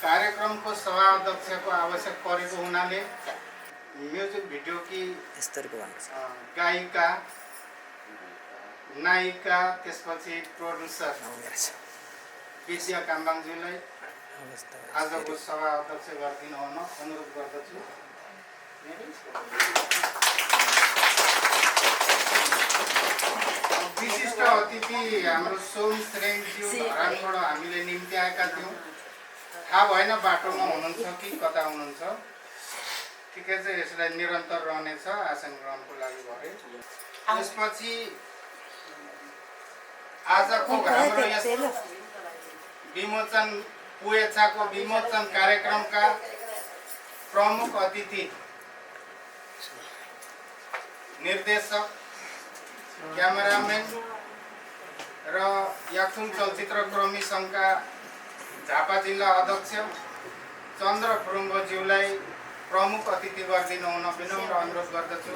कार्यक्रमको सभा अध्यक्षको आवश्यक परेको हुनाले म्युजिक भिडियोकी गायिका नायिका त्यसपछि प्रोड्युसर विद्या काम्बाङज्यूलाई आजको सभा अध्यक्ष गरिदिनु हुन अनुरोध गर्दछु। विशिष्ट अतिथि हाम्रो सोम श्रेणज्यू धरानबाट हामीले निम्ति आएका थियौँ। थाहा भएन बाटोमा हुनुहुन्छ कि कता हुनुहुन्छ। ठिकै छ, यसलाई निरन्तर रहनेछ आसन ग्रहणको लागि भरे। त्यसपछि आजको हाम्रो यस विमोचन पुएछाको विमोचन कार्यक्रमका प्रमुख अतिथि निर्देशक, क्यामेराम्यान र याक्थुङ चलचित्र कर्मी सङ्घका झापा जिल्ला अध्यक्ष चन्द्र फुरुङ्गोज्यूलाई प्रमुख अतिथि गरिदिनु हुन विनम्र अनुरोध गर्दछु।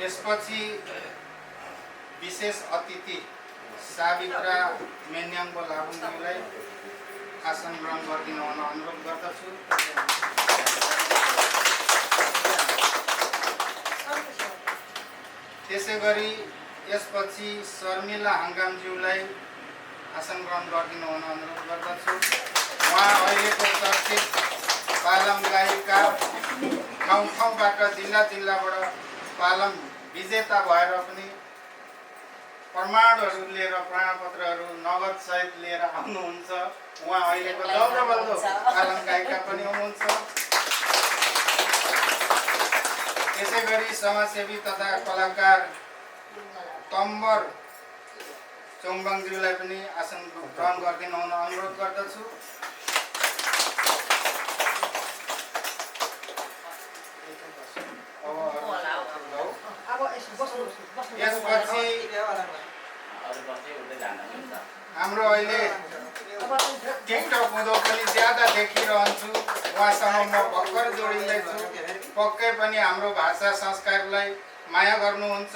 त्यसपछि विशेष अतिथि सावित्रा मेन्याङको लाबुङज्यूलाई आसन ग्रहण गरिदिनु हुन अनुरोध गर्दछु। त्यसै गरी यसपछि शर्मिला हङ्गामज्यूलाई आसन ग्रहण गरिदिनु हुन अनुरोध गर्दछु। उहाँ अहिलेको चर्चित पालम गायिका, ठाउँ ठाउँबाट जिल्लाबाट पालम विजेता भएर पनि प्रमाणहरू लिएर प्रमाणपत्रहरू नगद सहित लिएर आउनुहुन्छ। उहाँ अहिलेको दौडबल्दो पालम गायिका पनि हुनुहुन्छ। त्यसै गरी समाजसेवी तथा कलाकार तम्बर चोङबाङज्यूलाई पनि आसन ग्रहण गरिदिनु हुन अनुरोध गर्दछु। यसपछि हाम्रो अहिले टिकटक हुँदो पनि ज्यादा देखिरहन्छु, उहाँसँग म भर्खर जोडिँदैछु। पक्कै पनि हाम्रो भाषा संस्कारलाई माया गर्नुहुन्छ।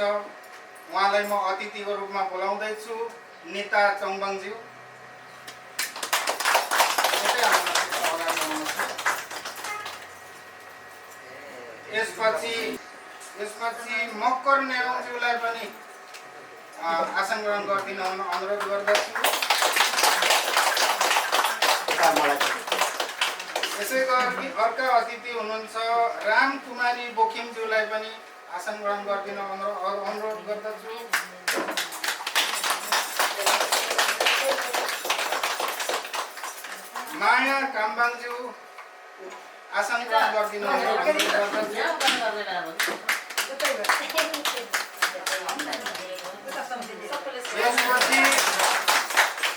उहाँलाई म अतिथिको रूपमा बोलाउँदैछु। निता चोङबाङज्यू यसपछि मक्कर नेवाङज्यूलाई पनि आसन ग्रहण गरिदिनु हुन अनुरोध गर्दछु। यसै गरी अर्का अतिथि हुनुहुन्छ रामकुमारी बोकिमज्यूलाई पनि आसन ग्रहण गरिदिनु अनुरोध गर्दछु। माया काम्बाङज्यू आसन ग्रहण गरिदिनु अनुरोध गर्दछु। यसपछि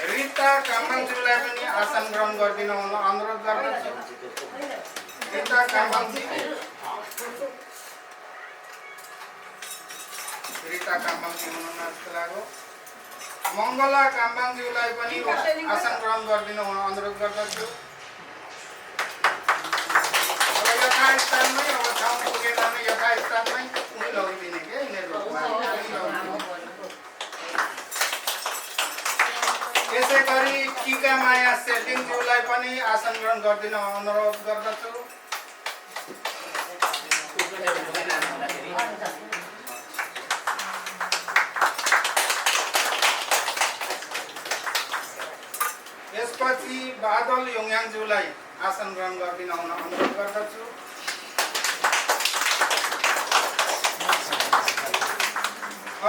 रिता काम्बाङज्यूलाई पनि आसन ग्रहण गरिदिनु हुन अनुरोध गर्दछु। रिता काम्बाङज्यू हुनुहुन्न जस्तो लाग्यो। मङ्गला काम्बाङज्यूलाई पनि आसन ग्रहण गरिदिनु हुन अनुरोध गर्दछु। यथास्थानमै अब ठाउँ पुगेन भने यथास्थानमै उनी लगिदिने क्या यिनीहरू। त्यसै गरी टिका माया सेटिङज्यूलाई पनि आसन ग्रहण गरिदिन अनुरोध गर्दछु। यसपछि बादल योङयाङज्यूलाई आसन ग्रहण गरिदिन अनुरोध गर्दछु।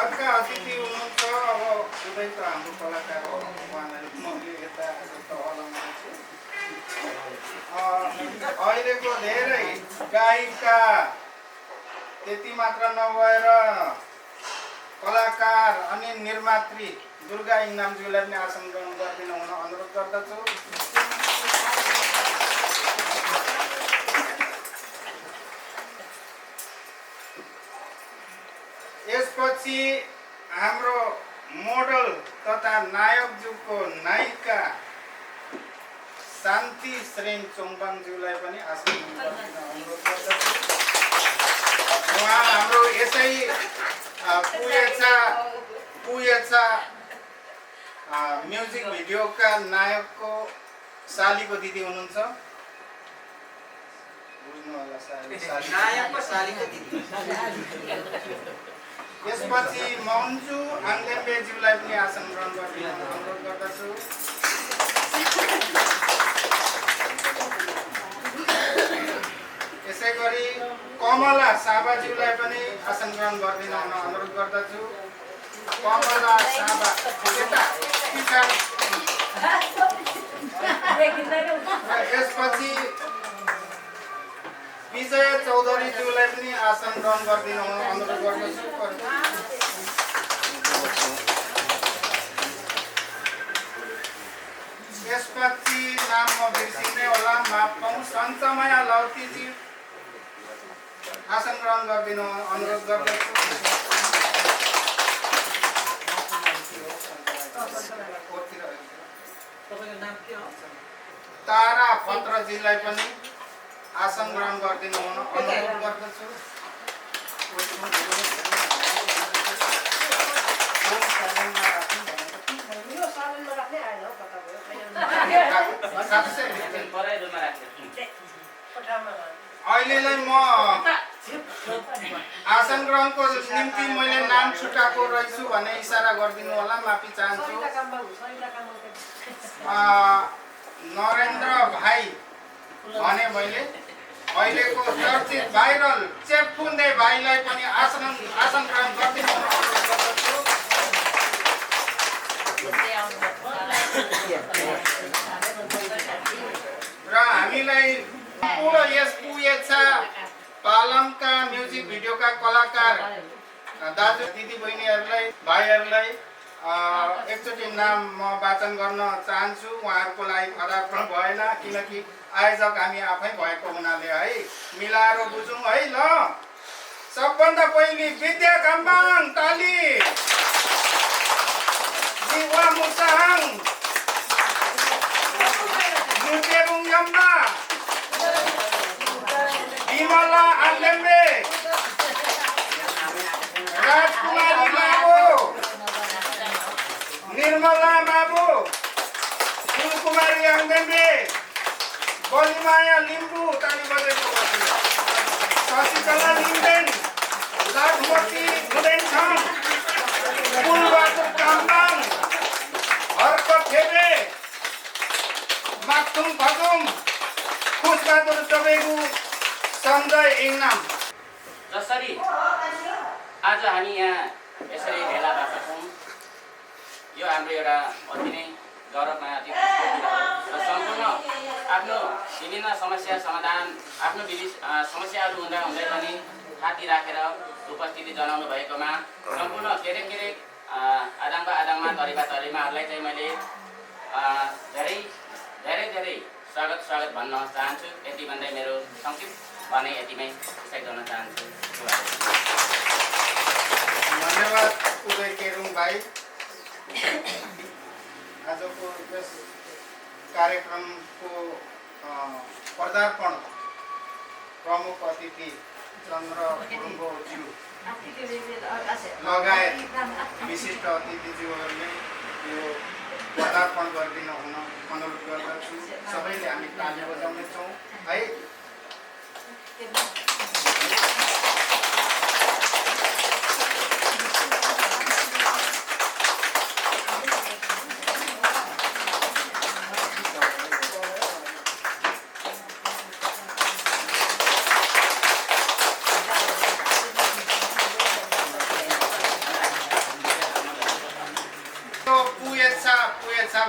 अर्का अतिथि हुनुहुन्छ अब उदयको हाम्रो कलाकार हो, उहाँलाई मैले यता हलाउँदैछु। अहिलेको धेरै गायिका त्यति मात्र नभएर कलाकार अनि निर्मात्री दुर्गा इनामज्यूलाई पनि आसन ग्रहण गरिदिनु हुन अनुरोध गर्दछु। यसपछि हाम्रो मोडल तथा नायकज्यूको नायिका शान्ति श्रेन चोङपाङज्यूलाई पनि आसन अनुरोध गर्दछु। उहाँ हाम्रो यसै पुयेचा म्युजिक भिडियोका नायकको सालीको दिदी हुनुहुन्छ। यसपछि मन्जु आङ्गेम्बेज्यूलाई पनि आसन ग्रहण गर्ने अनुरोध गर्दछु। यसै गरी कमला साबाज्यूलाई पनि आसन ग्रहण गरिदिन अनुरोध गर्दछु। कमला साबा यसपछि विजय चौधरीज्यूलाई पनि आसन ग्रहण गरिदिन अनुरोध गर्दछु। यसपछि नाम म बिर्सिने होला, माफ पाऊँ, सञ्चमाया लौतीजी आसन ग्रहण गरिदिन अनुरोध गर्दछु। तारा पत्रजीलाई पनि आसन ग्रहण गरिदिनु अनुरोध गर्दछु। अहिलेलाई म आसन ग्रहणको निम्ति मैले नाम छुटाएको रहेछु भन्ने इसारा गरिदिनु होला, माफी चाहन्छु। नरेन्द्र भाइ भने मैले अहिलेको चर्चित भाइरल चेपफुन्दे भाइलाई पनि आसन ग्रहण गरिदिनु गर्दछु। र हामीलाई यस पुयेचा पालमका म्युजिक भिडियोका कलाकार दाजु दिदी बहिनीहरूलाई भाइहरूलाई एकचोटि नाम म वाचन गर्न चाहन्छु। उहाँहरूको लागि पदार्पण भएन, किनकि आयोजक हामी आफै भएको हुनाले है मिलाएर बुझौँ है। ल सबभन्दा पहिले विद्या कम्बाङ ताली, जीवा मुसाङ, मुतेरुङ यम्मा, विमला आङ्गेम्बे, राजकुमारी माबो, निर्मला माबो, फुलकुमारी आङ्गेम्बे, बलिमाया लिम्बू, ताली बजेको शशिकला लिम्बेन, लाखमती गुदेनछाङ, फुलबहादुर काम्बाङ, हर्क थेबे, माक्थुङ फगुम, खुसबहादुर चबेगु, सञ्जय इङनाम। जसरी आज हामी यहाँ यसरी भेला भएका छौँ, यो हाम्रो एउटा अति नै गौरवमा अति र सम्पूर्ण आफ्नो विभिन्न समस्या समाधान, आफ्नो समस्याहरू हुँदा हुँदै पनि थाती राखेर उपस्थिति जनाउनु भएकोमा सम्पूर्ण के आदाङमा तरिमाहरूलाई चाहिँ मैले धेरै स्वागत भन्न चाहन्छु। यति भन्दै मेरो संक्षिप्त भने यतिमै विषय गर्न चाहन्छु। धन्यवाद उदय केरुङ भाइ। आजको यस कार्यक्रमको पदार्पण प्रमुख अतिथि चन्द्र गुरुङज्यू लगायत विशिष्ट अतिथिज्यूहरूले यो पदार्पण गरिदिन हुन अनुरोध गर्दछु। सबैले हामी ताली बजाउनेछौँ है।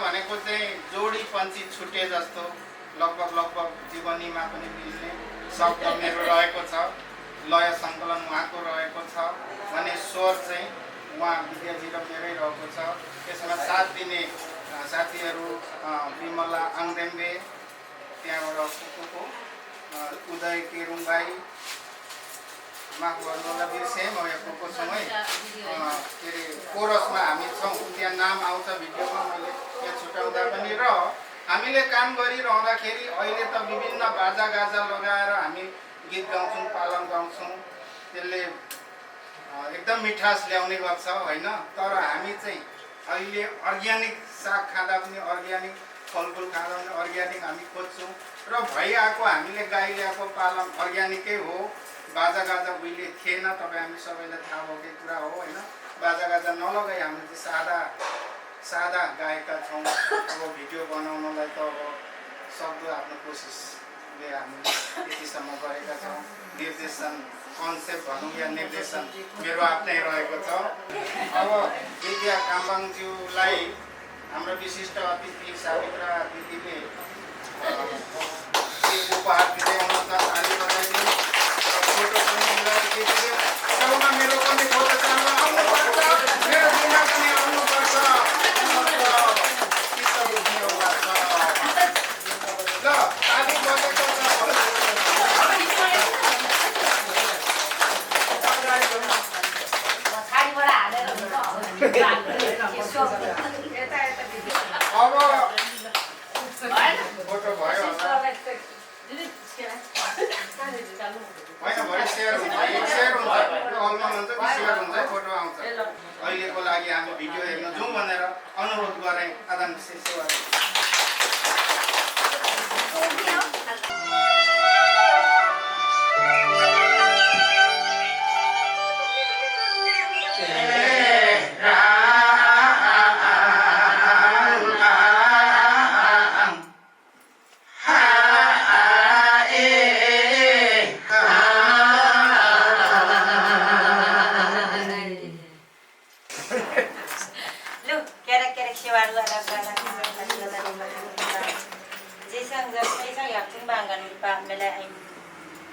भनेको चाहिँ जोडी पन्छी छुटे जस्तो लगभग जीवनीमा पनि मिल्ने शब्द मेरो रहेको छ। लय सङ्कलन उहाँको रहेको छ भने स्वर चाहिँ उहाँ विद्याजी र मेरै रहेको छ। त्यसमा साथ दिने साथीहरू विमला आङ्गेम्बे, त्यहाँबाट कुकुको उदय केरुङ भाइ, माफ गर्नु होला बिर्सेँ म यहाँ को छौँ है के अरे कोरसमा हामी छौँ त्यहाँ नाम आउँछ भिडियोमा मैले यहाँ छुट्याउँदा पनि र हामीले काम गरिरहँदाखेरि अहिले त विभिन्न बाजागाजा लगाएर हामी गीत गाउँछौँ पालन गाउँछौँ त्यसले एकदम मिठास ल्याउने गर्छ होइन तर हामी चाहिँ अहिले अर्ग्यानिक साग खाँदा पनि अर्ग्यानिक फलफुल खाँदा पनि अर्ग्यानिक हामी खोज्छौँ र भइआएको हामीले गाई ल्याएको पालन अर्ग्यानिकै हो बाजागाजा उहिले थिएन तपाईँ हामी सबैलाई थाहा भएकै कुरा हो होइन बाजागाजा नलगाई हामी चाहिँ सादा गाएका छौँ अब भिडियो बनाउनलाई त अब सक्दो आफ्नो कोसिसले हामीले त्यतिसम्म गरेका छौँ निर्देशन कन्सेप्ट भनौँ या निर्देशन मेरो आफ्नै रहेको छ अब विद्या काम्बाङज्यूलाई हाम्रो विशिष्ट अतिथि सावित्रा दिदीले उपहार दिँदै आउनुहुन्छ ताली बजाइदिनु फोटो पनि मिलाइदिनु सबैमा मेरो पनि फोटो चाल्न आउनुपर्छ मेरो दिनमा पनि आउनुपर्छ ल ताली बजेको अब फोटो भयो होला होइन भरे सेयर हुन्छ एक सेयर हुन्छ हलमा हुन्छ कि सेयर हुन्छ फोटो आउँछ अहिलेको लागि हामी भिडियो हेर्न जाउँ भनेर अनुरोध गरेँ आदान विशेष सेवा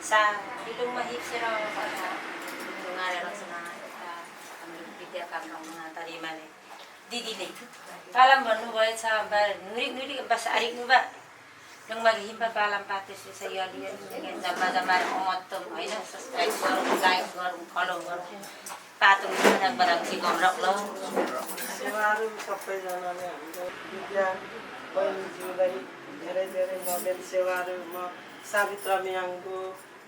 sa ilung mahip sila mga laksana kami Vidya Kambang mga tariman didili palam banu boy sa bar nuri bas arik nu ba nang maghimba palam patis sa yali dengan dama-dama omotom ay na subscribe gorong like gorong follow gorong patong barang si gomrok lo सेवाहरू सबैजनाले हाम्रो विद्या बहिनीज्यूलाई धेरै धेरै mobile सेवाहरू म सावित्रा मियाङको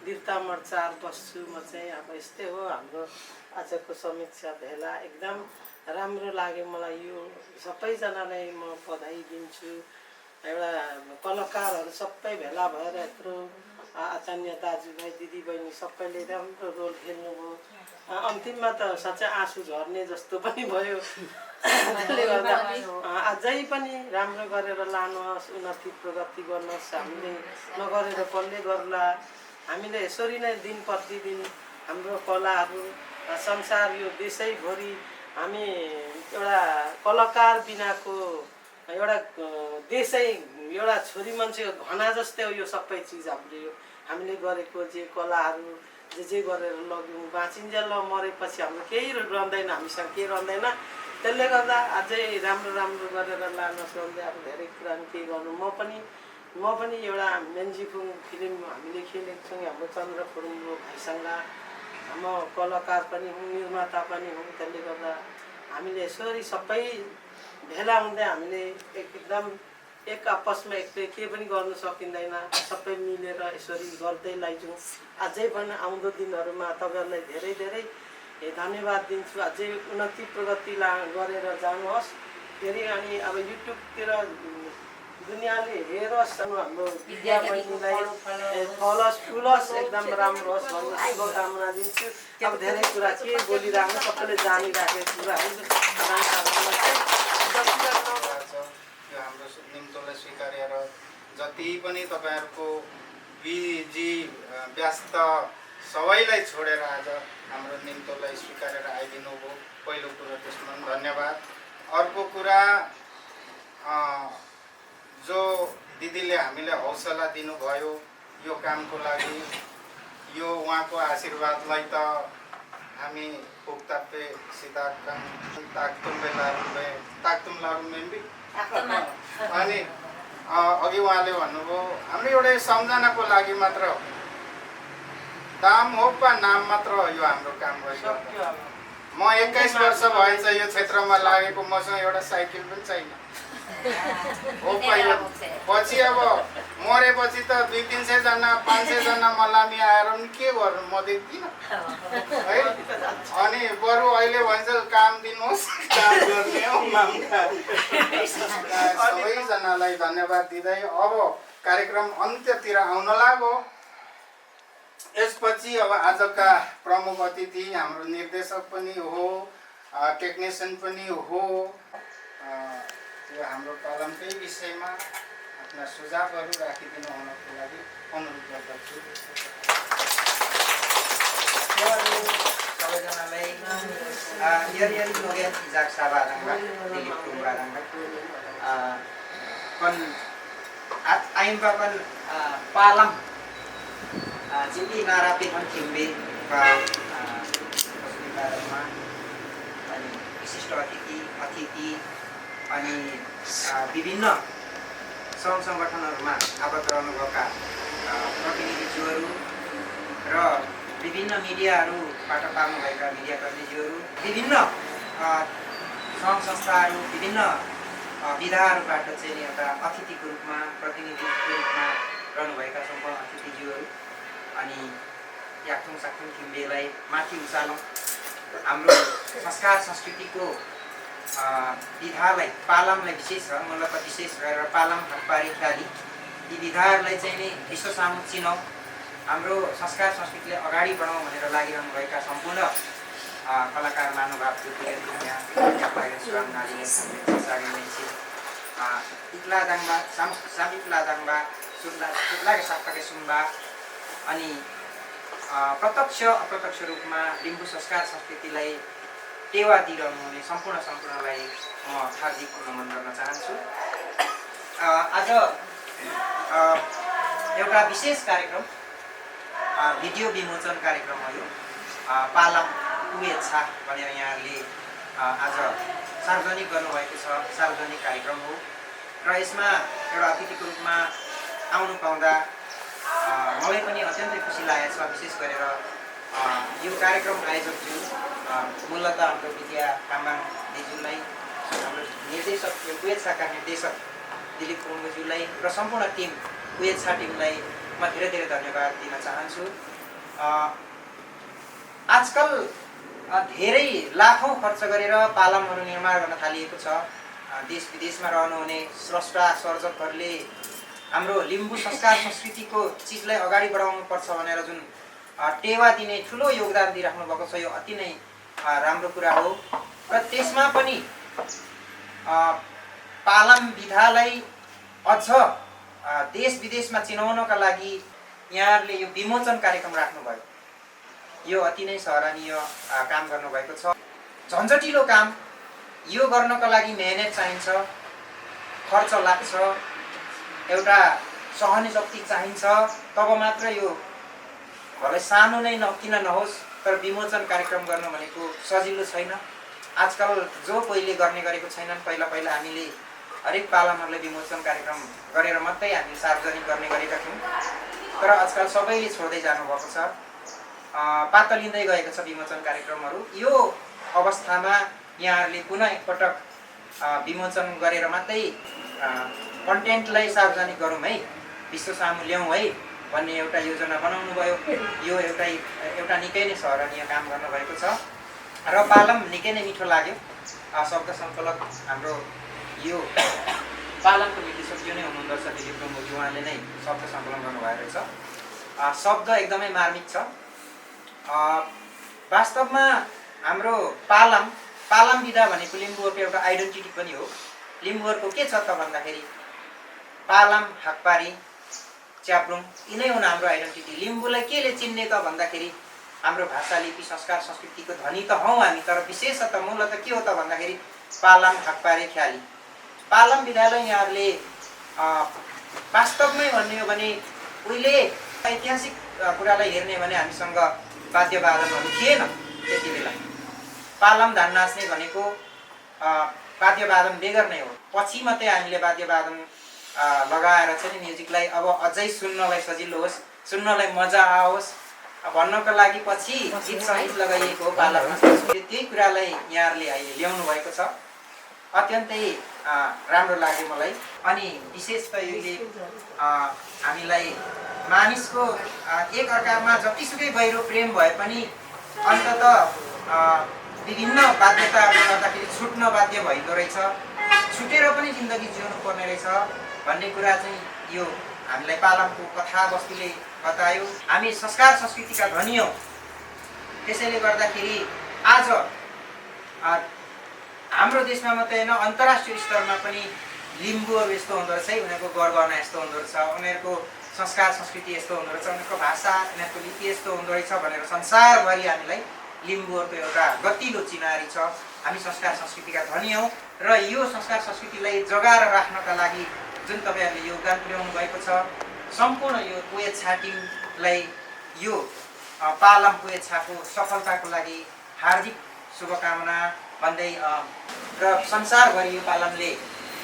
बिर्ता मर्चार बस्छु म चाहिँ अब यस्तै हो हाम्रो आजको समीक्षा भेला एकदम राम्रो लाग्यो मलाई यो सबैजनालाई म बधाई दिन्छु एउटा कलाकारहरू सबै भेला भएर यत्रो आचार्य दाजुभाइ दिदीबहिनी सबैले राम्रो रोल खेल्नुभयो अन्तिममा त साँच्चै आँसु झर्ने जस्तो पनि भयो त्यसले गर्दा अझै पनि राम्रो गरेर लानुहोस् उन्नति प्रगति गर्नुहोस् हामीले नगरेर कसले गर्ला हामीले यसरी नै दिन प्रतिदिन हाम्रो कलाहरू संसार यो देशैभरि हामी एउटा कलाकार बिनाको एउटा देशै एउटा छोरी मान्छेको घना जस्तै हो यो सबै चिज हामीले गरेको जे कलाहरू जे गरेर लग्यौँ बाँचिन्जेल मरेपछि हाम्रो केही रहँदैन हामीसँग केही रहँदैन त्यसले गर्दा अझै राम्रो राम्रो गरेर लान सक्दै अब धेरै कुरा केही गर्नु म पनि एउटा मेन्जिफुङ फिल्म हामीले खेलेको छौँ हाम्रो चन्द्र फुरुङको भाइसँग म कलाकार पनि हुँ निर्माता पनि हुँ त्यसले गर्दा हामीले यसरी सबै भेला हुँदै हामीले एकदम एक आपसमा एक्लै के पनि गर्न सकिँदैन सबै मिलेर यसरी गर्दै लैजाउँ अझै पनि आउँदो दिनहरूमा तपाईँहरूलाई धेरै धेरै धन्यवाद दिन्छु अझै उन्नति प्रगति गरेर जानुहोस् फेरि अनि अब युट्युबतिर दुनियाँले हेरोस् हाम्रो विद्या बहिनीलाई फलोस् फुलोस् एकदम राम्रो होस् भन्ने शुभकामना दिन्छु अब धेरै कुरा के बोलिरहनु सबैले जानिराखेको कुराहरू हाम्रो निम्तोलाई स्वीकारेर जति पनि तपाईँहरूको बिजी व्यस्त सबैलाई छोडेर आज हाम्रो निम्तोलाई स्वीकारेर आइदिनु भयो पहिलो कुरो त्यसमा पनि धन्यवाद अर्को कुरा जो दिदीले हामीले हौसला दिनुभयो यो कामको लागि यो उहाँको आशीर्वादलाई त हामी पुक्तापे सिताकम ताक्तुम्बे लारुम्बे अनि अघि उहाँले भन्नुभयो हाम्रो एउटा सम्झनाको लागि मात्र दाम हो पा नाम मात्र हो यो हाम्रो काम रहेको। सक्यो अब। म 21 वर्ष भएछ यो क्षेत्रमा लागेको, मसँग एउटा साइकल पनि छैन। हो पा यो पछि अब मरेपछि त 200-300 जना 500 जना मलामी आएर पनि के गर्नु म देख्दिनँ है। अनि बरु अहिले भन्छ काम दिनुहोस्, काम गर्ने हो माग्दा। सबैजनालाई धन्यवाद दिँदै अब कार्यक्रम अन्त्यतिर आउन लाग्यो। यसपछि अब आजका प्रमुख अतिथि हाम्रो निर्देशक पनि हो, टेक्निसियन पनि हो, यो हाम्रो पालमकै विषयमा आफ्ना सुझावहरू राखिदिनु हुनको लागि अनुरोध गर्दछु। सबैजनालाई यरी लोगेन इजाक साबादाङबा दिलीप कुमारदाङबा पण आइम्बा पण पालम जिम्बी नारापे पण थिम्बे बा अस्मितामा अनि विशिष्ट अतिथि अनि विभिन्न सङ्घ सङ्गठनहरूमा आबद्ध रहनुभएका प्रतिनिधिज्यूहरू र विभिन्न मिडियाहरूबाट पाल्नुभएका मिडियाकर्मीज्यूहरू, विभिन्न सङ्घ संस्थाहरू, विभिन्न विधाहरूबाट चाहिँ एउटा अतिथिको रूपमा प्रतिनिधिको रूपमा रहनुभएका सम्पूर्ण अतिथिज्यूहरू अनि याक्थुङ साक्थुङ थिम्बेलाई माथि उचालौँ। हाम्रो संस्कार संस्कृतिको विधालाई, पालमलाई विशेष मूलत विशेष गरेर पालम हकबारी ख्याली यी विधाहरूलाई चाहिँ नि विश्व सामु चिनाउँ, हाम्रो संस्कार संस्कृतिलाई अगाडि बढाउँ भनेर लागिरहनुभएका सम्पूर्ण कलाकार महानुभाव इक्लादाङबा सामिक्लादाङबा सुत्लागे साप्ताके सुम्बा अनि प्रत्यक्ष अप्रत्यक्ष रूपमा लिम्बू संस्कार संस्कृतिलाई टेवा दिइरहनुहुने सम्पूर्णलाई म हार्दिक नमन गर्न चाहन्छु। आज एउटा विशेष कार्यक्रम भिडियो विमोचन कार्यक्रम हो यो। पालम उमेच्छा भनेर यहाँहरूले आज सार्वजनिक गर्नुभएको छ, सार्वजनिक कार्यक्रम हो र यसमा एउटा अतिथिको रूपमा आउनु पाउँदा मलाई पनि अत्यन्तै खुसी लागेको छ। विशेष गरेर यो कार्यक्रम आयोजकज्यू मूलतः हाम्रो विद्या काम्बाङ देज्यूलाई, हाम्रो निर्देशक उमेच्छाका निर्देशक दिलीप कुङ्गोज्यूलाई र सम्पूर्ण टिम उमेच्छा टिमलाई म धेरै धेरै धन्यवाद दिन चाहन्छु। आजकल धेरै लाखौँ खर्च गरेर पालमहरू निर्माण गर्न थालिएको छ। देश विदेशमा रहनुहुने स्रष्टा सर्जकहरूले हाम्रो लिम्बू संस्कार संस्कृतिको चिजलाई अगाडि बढाउनुपर्छ भनेर जुन टेवा दिने ठुलो योगदान दिइराख्नु भएको छ, यो अति नै राम्रो कुरा हो। र त्यसमा पनि पालम विधालाई अझ देश विदेशमा चिनाउनका लागि यहाँहरूले यो विमोचन कार्यक्रम राख्नुभयो, यो अति नै सराहनीय काम गर्नुभएको छ। झन्झटिलो काम, यो गर्नका लागि मेहनत चाहिन्छ, खर्च लाग्छ, एउटा सहने शक्ति चाहिन्छ, तब मात्र यो भलै सानो नै किन नहोस् तर विमोचन कार्यक्रम गर्नु भनेको सजिलो छैन। आजकल जो पहिले गर्ने गरेको छैनन्, पहिला हामीले हरेक पालमहरूलाई विमोचन कार्यक्रम गरेर मात्रै हामीले सार्वजनिक गर्ने गरेका थियौँ, तर आजकल सबैले छोड्दै जानुभएको छ, पातलिँदै गएको छ विमोचन कार्यक्रमहरू। यो अवस्थामा यहाँहरूले पुनः एकपटक विमोचन गरेर मात्रै कन्टेन्टलाई सार्वजनिक गरौँ है, विश्व सामु ल्याउँ है भन्ने एउटा योजना बनाउनु भयो। यो एउटा निकै नै सराहनीय काम गर्नुभएको छ र पालम निकै नै मिठो लाग्यो। शब्द सङ्कलक हाम्रो यो पालमको निर्देशक जो नै हुनुहुँदो रहेछ दिलीप कुङ्गोज्यू, उहाँले नै शब्द सङ्कलन गर्नुभएको रहेछ। शब्द एकदमै मार्मिक छ। वास्तवमा हाम्रो पालम विधा भनेको लिम्बूहरूको एउटा आइडेन्टिटी पनि हो। लिम्बूहरूको के छ त भन्दाखेरि पालम, हाक्पारी, च्याब्रुङ यिनै हुन् हाम्रो आइडेन्टिटी। लिम्बूलाई केले चिन्ने त भन्दाखेरि हाम्रो भाषा, लिपि, संस्कार संस्कृतिको धनी त हौँ हामी, तर विशेषतः मूलतः के हो त भन्दाखेरि पालम, हाक्पारी, ख्याली। पालम विधालाई यहाँहरूले वास्तवमै भन्ने हो भने उहिले ऐतिहासिक कुरालाई हेर्ने भने हामीसँग वाद्यवादनहरू थिएन त्यति बेला। पालम धान नाच्ने भनेको वाद्यवादन बेगर नै हो। पछि मात्रै हामीले वाद्यवादन लगाएर चाहिँ म्युजिकलाई अब अझै सुन्नलाई सजिलो होस्, सुन्नलाई मजा आओस् भन्नको लागि पछि गीत सङ्गीत लगाइएको हो पालामा। त्यही कुरालाई यहाँहरूले अहिले ल्याउनु भएको छ, अत्यन्तै राम्रो लाग्यो मलाई। अनि विशेष त यसले हामीलाई मानिसको एकअर्कामा जतिसुकै गहिरो प्रेम भए पनि अन्ततः विभिन्न बाध्यताहरूले गर्दाखेरि छुट्न बाध्य भइदो रहेछ, छुटेर पनि जिन्दगी जिउनु पर्ने रहेछ भन्ने कुरा चाहिँ यो हामीलाई पालमको कथावस्तुले बतायो। हामी संस्कार संस्कृतिका धनी हौँ, त्यसैले गर्दाखेरि आज हाम्रो देशमा मात्रै होइन अन्तर्राष्ट्रिय स्तरमा पनि लिम्बूहरू यस्तो हुँदो रहेछ है, उनीहरूको गरगहना यस्तो हुँदो रहेछ, उनीहरूको संस्कार संस्कृति यस्तो हुँदो रहेछ, उनीहरूको भाषा उनीहरूको लिपि यस्तो हुँदो रहेछ भनेर संसारभरि हामीलाई लिम्बूहरूको एउटा गतिलो चिनारी छ। हामी संस्कार संस्कृतिका धनी हौँ र यो संस्कार संस्कृतिलाई जगाएर राख्नका लागि जुन तपाईँहरूले योगदान पुर्याउनु भएको छ, सम्पूर्ण यो कुवेच्छा टिमलाई यो पालम कुवेच्छाको सफलताको लागि हार्दिक शुभकामना भन्दै र संसारभरि यो पालमले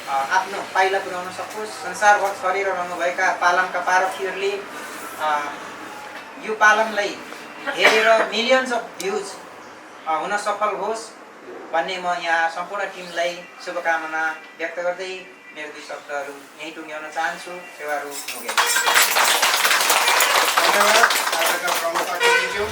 आफ्नो पाइला पुर्याउन सकोस्। संसारभर छरेर रहनुभएका पालमका पारखीहरूले यो पालमलाई हेरेर मिलियन्स अफ भ्युज हुन सफल होस् भन्ने म यहाँ सम्पूर्ण टिमलाई शुभकामना व्यक्त गर्दै मेरो दुई शब्दहरू यहीँ टुङ्ग्याउन चाहन्छु। सेवाहरू मुगेन। धन्यवाद आजका प्रमुख अतिथिज्यू।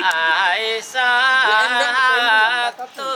Ai sa tu